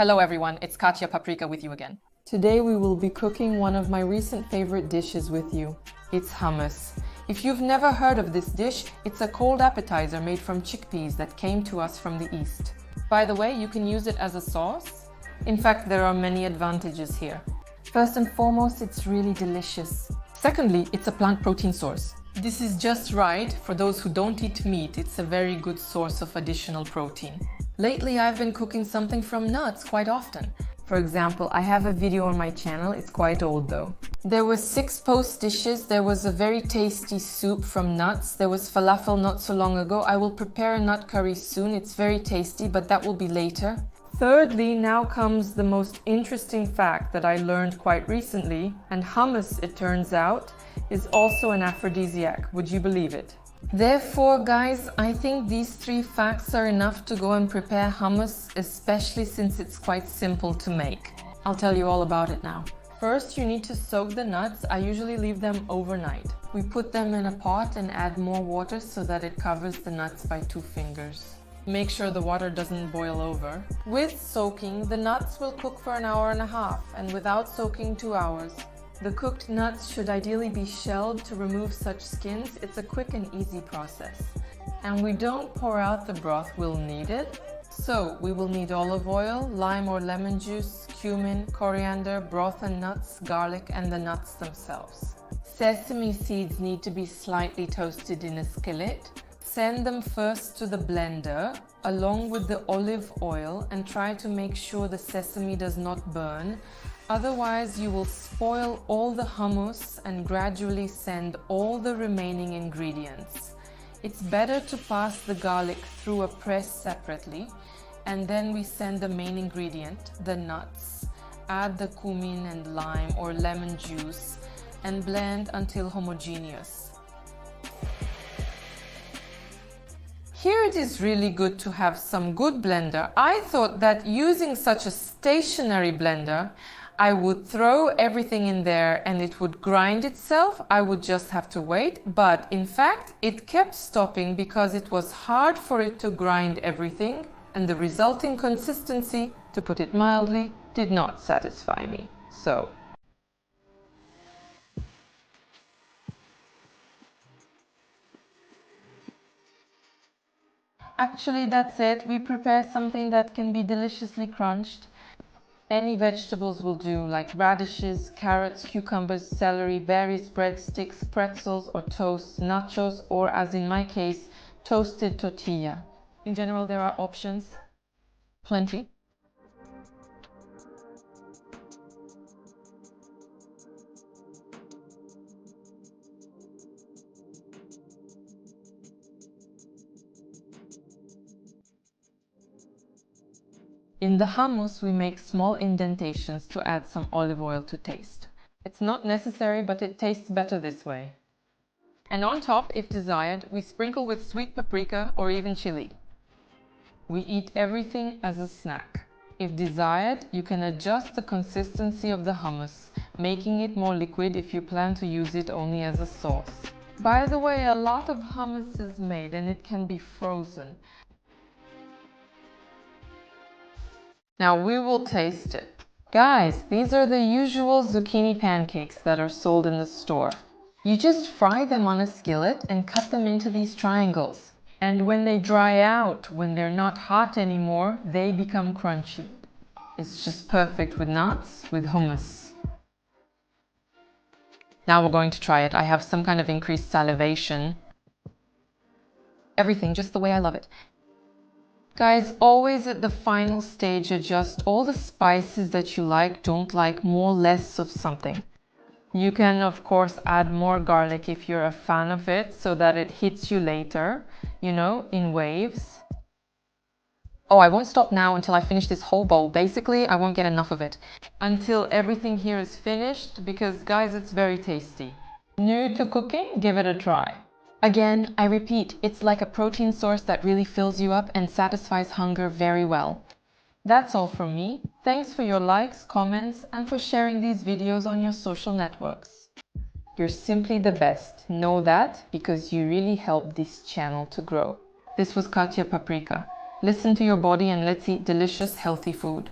Hello everyone, it's Katya Paprika with you again. Today we will be cooking one of my recent favorite dishes with you. It's hummus. If you've never heard of this dish, it's a cold appetizer made from chickpeas that came to us from the East. By the way, you can use it as a sauce. In fact, there are many advantages here. First and foremost, it's really delicious. Secondly, it's a plant protein source. This is just right for those who don't eat meat. It's a very good source of additional protein. Lately, I've been cooking something from nuts quite often. For example, I have a video on my channel, it's quite old though. There were 6 post dishes, there was a very tasty soup from nuts, there was falafel not so long ago. I will prepare a nut curry soon, it's very tasty, but that will be later. Thirdly, now comes the most interesting fact that I learned quite recently, and hummus, it turns out, is also an aphrodisiac. Would you believe it? Therefore, guys, I think these 3 facts are enough to go and prepare hummus, especially since it's quite simple to make. I'll tell you all about it now. First, you need to soak the nuts. I usually leave them overnight. We put them in a pot and add more water so that it covers the nuts by 2 fingers. Make sure the water doesn't boil over. With soaking, the nuts will cook for an hour and a half, and without soaking, 2 hours. The cooked nuts should ideally be shelled to remove such skins. It's a quick and easy process. And we don't pour out the broth, we'll need it. So we will need olive oil, lime or lemon juice, cumin, coriander, broth and nuts, garlic, and the nuts themselves. Sesame seeds need to be slightly toasted in a skillet. Send them first to the blender along with the olive oil and try to make sure the sesame does not burn. Otherwise, you will spoil all the hummus and gradually send all the remaining ingredients. It's better to pass the garlic through a press separately, and then we send the main ingredient, the nuts. Add the cumin and lime or lemon juice and blend until homogeneous. Here it is really good to have some good blender. I thought that using such a stationary blender, I would throw everything in there and it would grind itself. I would just have to wait. But in fact, it kept stopping because it was hard for it to grind everything, and the resulting consistency, to put it mildly, did not satisfy me. So actually, that's it. We prepare something that can be deliciously crunched. Any vegetables will do, like radishes, carrots, cucumbers, celery, berries, breadsticks, pretzels or toast, nachos, or as in my case, toasted tortilla. In general, there are options. Plenty. In the hummus, we make small indentations to add some olive oil to taste. It's not necessary, but it tastes better this way. And on top, if desired, we sprinkle with sweet paprika or even chili. We eat everything as a snack. If desired, you can adjust the consistency of the hummus, making it more liquid if you plan to use it only as a sauce. By the way, a lot of hummus is made and it can be frozen. Now we will taste it. Guys, these are the usual zucchini pancakes that are sold in the store. You just fry them on a skillet and cut them into these triangles. And when they dry out, when they're not hot anymore, they become crunchy. It's just perfect with nuts, with hummus. Now we're going to try it. I have some kind of increased salivation. Everything just the way I love it. Guys, always at the final stage, adjust all the spices that you like, don't like, more, less of something. You can, of course, add more garlic if you're a fan of it, so that it hits you later, you know, in waves. Oh, I won't stop now until I finish this whole bowl. Basically, I won't get enough of it until everything here is finished, because, guys, it's very tasty. New to cooking? Give it a try. Again, I repeat, it's like a protein source that really fills you up and satisfies hunger very well. That's all from me. Thanks for your likes, comments, and for sharing these videos on your social networks. You're simply the best. Know that, because you really help this channel to grow. This was Katya Paprika. Listen to your body and let's eat delicious, healthy food.